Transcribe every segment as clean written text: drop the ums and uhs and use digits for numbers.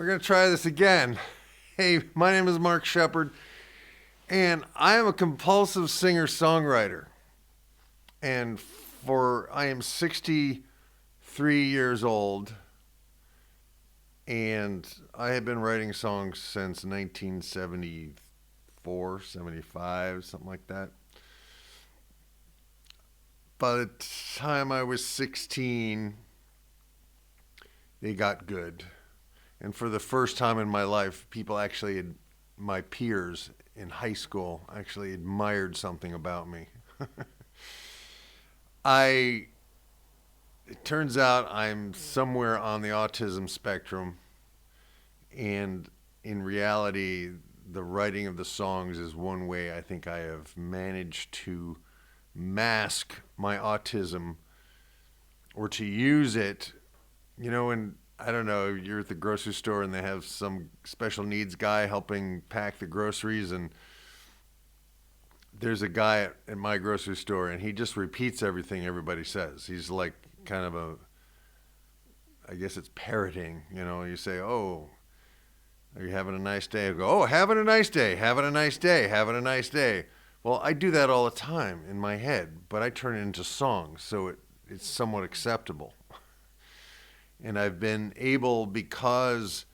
We're going to try this again. Hey, my name is Mark Shepard, and I am a compulsive singer-songwriter. And I am 63 years old, and I have been writing songs since 1974, 75, something like that. By the time I was 16, they got good. And for the first time in my life, my peers in high school actually admired something about me. It turns out I'm somewhere on the autism spectrum, and in reality, the writing of the songs is one way I think I have managed to mask my autism or to use it, and I don't know, you're at the grocery store and they have some special needs guy helping pack the groceries, and there's a guy at my grocery store and he just repeats everything everybody says. He's like kind of I guess it's parroting, you say, "Oh, are you having a nice day?" I go, "Oh, having a nice day, having a nice day, having a nice day." Well, I do that all the time in my head, but I turn it into songs, so it's somewhat acceptable. And I've been able, because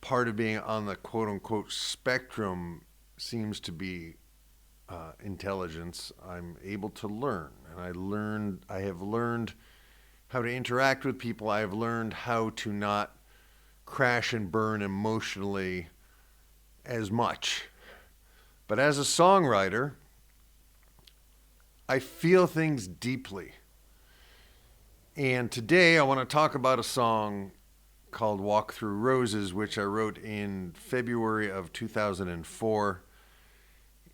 part of being on the quote-unquote spectrum seems to be intelligence, I'm able to learn. And I have learned how to interact with people. I have learned how to not crash and burn emotionally as much. But as a songwriter, I feel things deeply. And today I want to talk about a song called Walk Through Roses, which I wrote in February of 2004.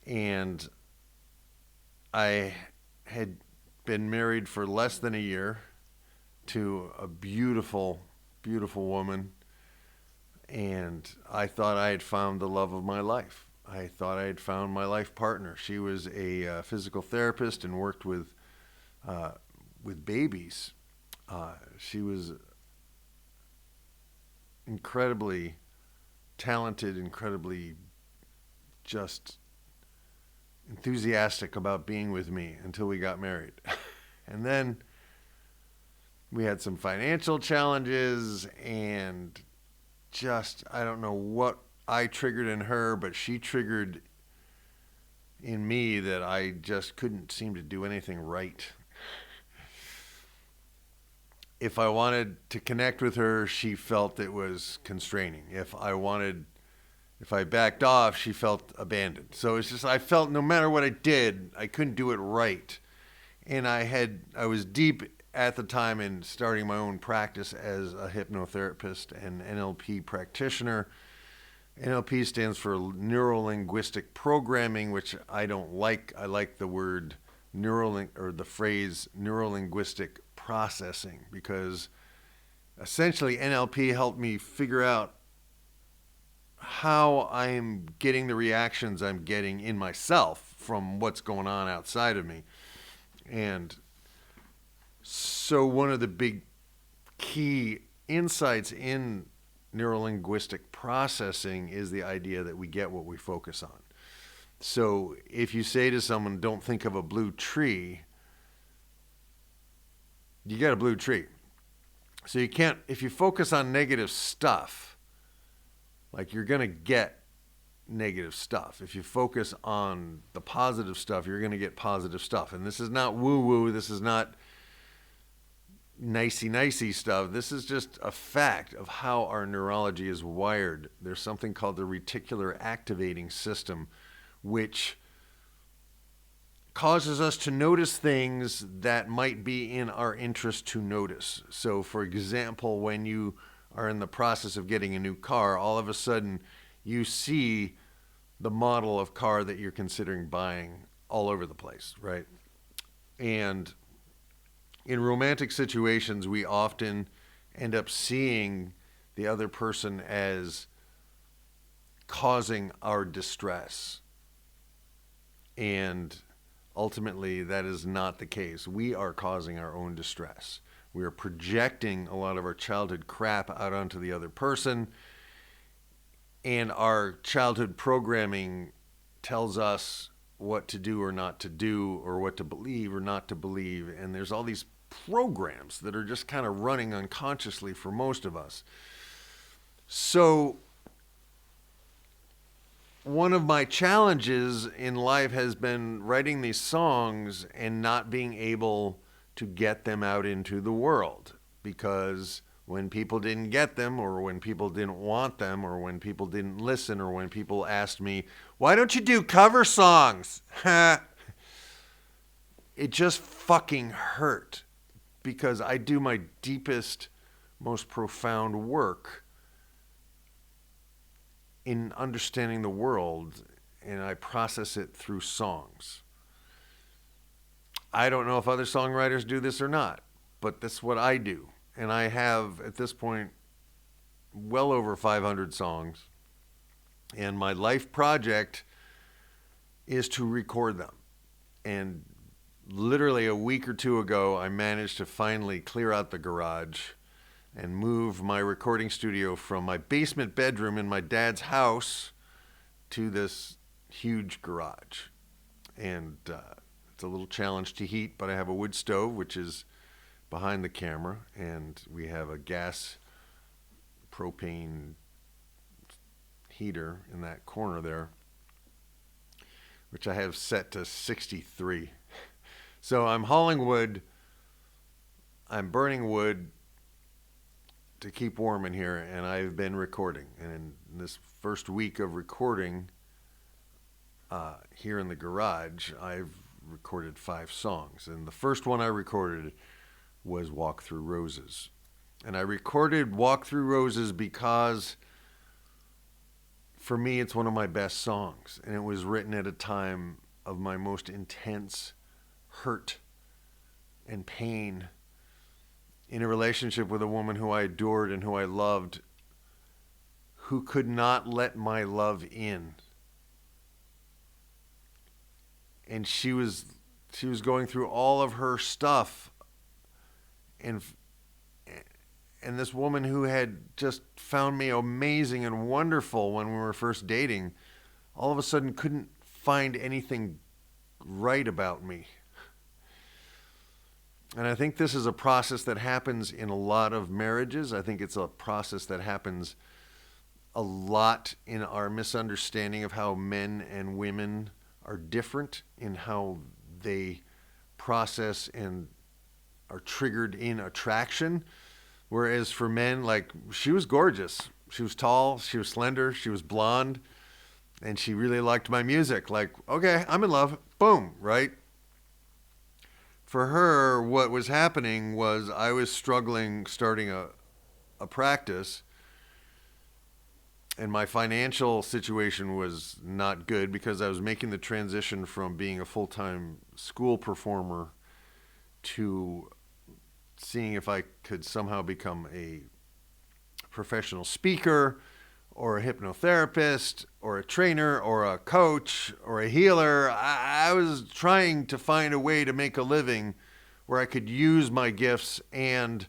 And I had been married for less than a year to a beautiful, beautiful woman. And I thought I had found the love of my life. I thought I had found my life partner. She was a physical therapist and worked with babies. She was incredibly talented, incredibly just enthusiastic about being with me until we got married. And then we had some financial challenges, and I don't know what I triggered in her, but she triggered in me that I just couldn't seem to do anything right. If I wanted to connect with her, she felt it was constraining. If I backed off, she felt abandoned. So it's just, I felt no matter what I did, I couldn't do it right. And I was deep at the time in starting my own practice as a hypnotherapist and NLP practitioner. NLP stands for neuro-linguistic programming, which I don't like. I like the word the phrase neuro-linguistic processing, because essentially NLP helped me figure out how I'm getting the reactions I'm getting in myself from what's going on outside of me. And so one of the big key insights in neurolinguistic processing is the idea that we get what we focus on. So if you say to someone, "Don't think of a blue tree," you get a blue tree. So you can't, if you focus on negative stuff, like, you're going to get negative stuff. If you focus on the positive stuff, you're going to get positive stuff. And this is not woo-woo. This is not nicey-nicey stuff. This is just a fact of how our neurology is wired. There's something called the reticular activating system, which causes us to notice things that might be in our interest to notice. So, for example, when you are in the process of getting a new car, all of a sudden you see the model of car that you're considering buying all over the place, right? And in romantic situations, we often end up seeing the other person as causing our distress. And ultimately, that is not the case. We are causing our own distress. We are projecting a lot of our childhood crap out onto the other person. And our childhood programming tells us what to do or not to do, or what to believe or not to believe. And there's all these programs that are just kind of running unconsciously for most of us. So one of my challenges in life has been writing these songs and not being able to get them out into the world, because when people didn't get them, or when people didn't want them, or when people didn't listen, or when people asked me, why don't you do cover songs? It just fucking hurt, because I do my deepest, most profound work in understanding the world, and I process it through songs. I don't know if other songwriters do this or not, but that's what I do. And I have, at this point, well over 500 songs. And my life project is to record them. And literally a week or two ago, I managed to finally clear out the garage and move my recording studio from my basement bedroom in my dad's house to this huge garage. And it's a little challenge to heat, but I have a wood stove, which is behind the camera, and we have a gas propane heater in that corner there, which I have set to 63. So I'm hauling wood, I'm burning wood to keep warm in here, and I've been recording. And in this first week of recording here in the garage, I've recorded 5 songs. And the first one I recorded was Walk Through Roses. And I recorded Walk Through Roses because for me it's one of my best songs, and it was written at a time of my most intense hurt and pain in a relationship with a woman who I adored and who I loved, who could not let my love in. And she was going through all of her stuff. And this woman who had just found me amazing and wonderful when we were first dating, all of a sudden couldn't find anything right about me. And I think this is a process that happens in a lot of marriages. I think it's a process that happens a lot in our misunderstanding of how men and women are different in how they process and are triggered in attraction. Whereas for men, like, she was gorgeous. She was tall, she was slender, she was blonde, and she really liked my music. Like, okay, I'm in love. Boom, right? For her, what was happening was I was struggling starting a practice, and my financial situation was not good because I was making the transition from being a full-time school performer to seeing if I could somehow become a professional speaker or a hypnotherapist or a trainer or a coach or a healer. I was trying to find a way to make a living where I could use my gifts and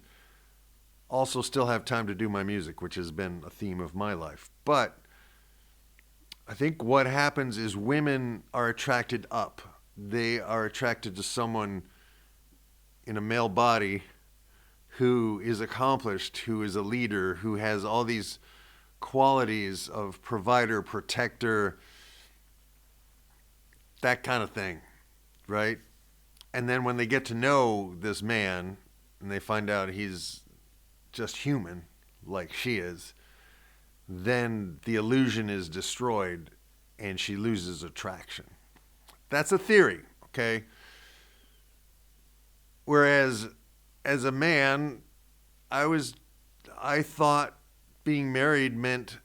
also still have time to do my music, which has been a theme of my life. But I think what happens is women are attracted up. They are attracted to someone in a male body who is accomplished, who is a leader, who has all these qualities of provider, protector, that kind of thing, right? And then when they get to know this man and they find out he's just human, like she is, then the illusion is destroyed and she loses attraction. That's a theory, okay? Whereas as a man, I thought being married meant,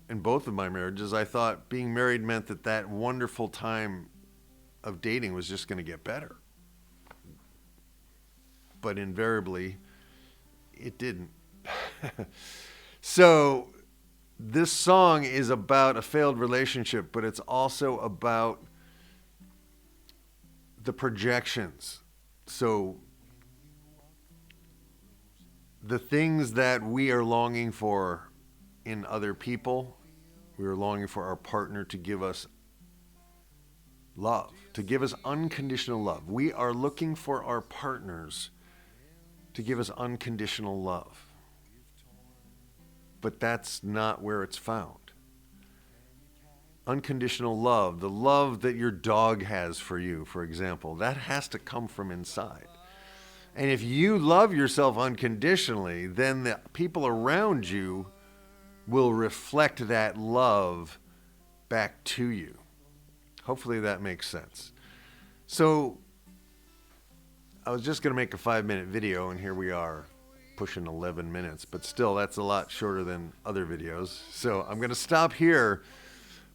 in both of my marriages, I thought being married meant that wonderful time of dating was just going to get better. But invariably, it didn't. So this song is about a failed relationship, but it's also about the projections. So the things that we are longing for in other people, we are longing for our partner to give us love, to give us unconditional love. We are looking for our partners to give us unconditional love. But that's not where it's found. Unconditional love, the love that your dog has for you, for example, that has to come from inside. And if you love yourself unconditionally, then the people around you will reflect that love back to you. Hopefully that makes sense. So I was just going to make a 5-minute video, and here we are pushing 11 minutes, but still that's a lot shorter than other videos. So I'm going to stop here,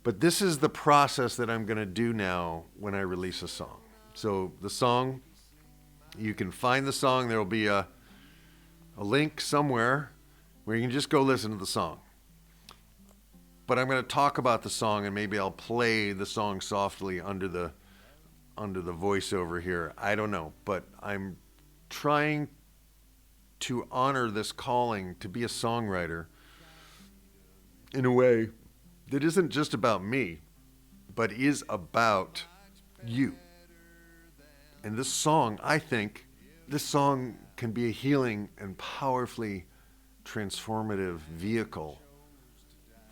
but this is the process that I'm going to do now when I release a song. So the song, you can find the song. There will be a link somewhere where you can just go listen to the song. But I'm going to talk about the song, and maybe I'll play the song softly under the voiceover here. I don't know, but I'm trying to honor this calling to be a songwriter in a way that isn't just about me, but is about you. And this song, I think, this song can be a healing and powerfully transformative vehicle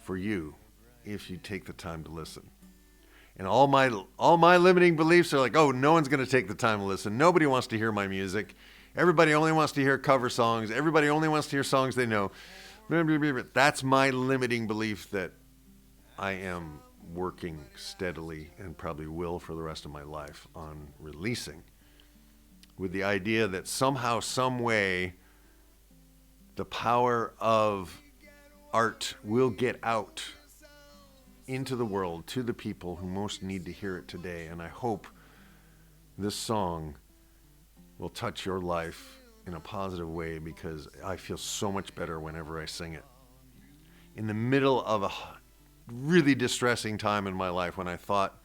for you if you take the time to listen. And all my limiting beliefs are like, oh, no one's going to take the time to listen. Nobody wants to hear my music. Everybody only wants to hear cover songs. Everybody only wants to hear songs they know. That's my limiting belief that I am working steadily and probably will for the rest of my life on releasing, with the idea that somehow, some way, the power of art will get out into the world to the people who most need to hear it today. And I hope this song will touch your life in a positive way, because I feel so much better whenever I sing it. In the middle of a really distressing time in my life when I thought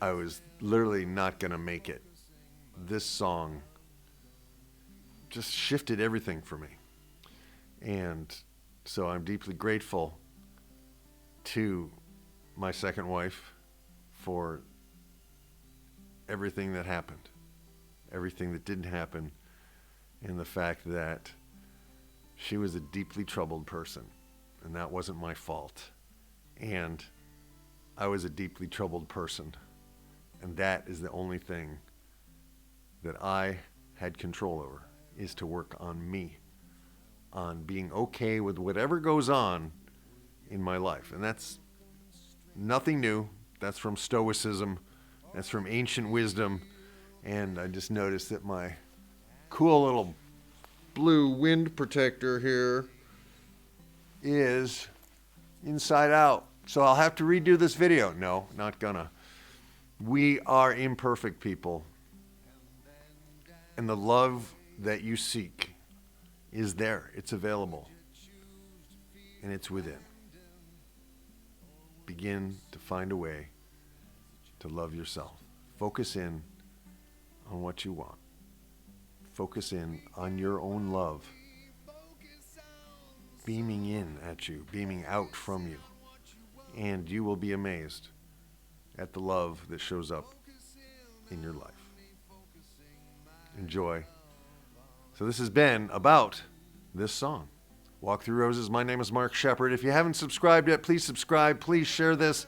I was literally not going to make it, this song just shifted everything for me. And so I'm deeply grateful to my second wife for everything that happened, everything that didn't happen, and the fact that she was a deeply troubled person, and that wasn't my fault. And I was a deeply troubled person, and that is the only thing that I had control over, is to work on me, on being okay with whatever goes on in my life. And that's nothing new. That's from Stoicism. That's from ancient wisdom. And I just noticed that my cool little blue wind protector here is inside out. So I'll have to redo this video. No, not gonna. We are imperfect people. And the love that you seek is there. It's available. And it's within. Begin to find a way to love yourself. Focus in on what you want. Focus in on your own love beaming in at you, beaming out from you. And you will be amazed at the love that shows up in your life. Enjoy. So this has been about this song. Walk Through Roses. My name is Mark Shepard. If you haven't subscribed yet, please subscribe. Please share this.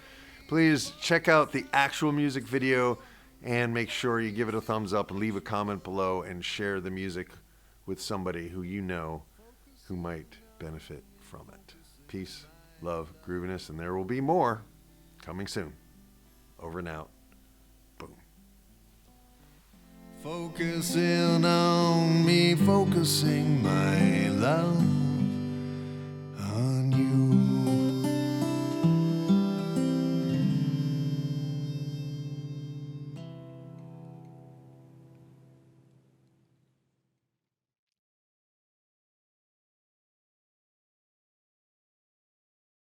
Please check out the actual music video, and make sure you give it a thumbs up and leave a comment below, and share the music with somebody who you know who might benefit from it. Peace, love, grooviness, and there will be more coming soon. Over and out. Boom. Focusing on me, focusing my love.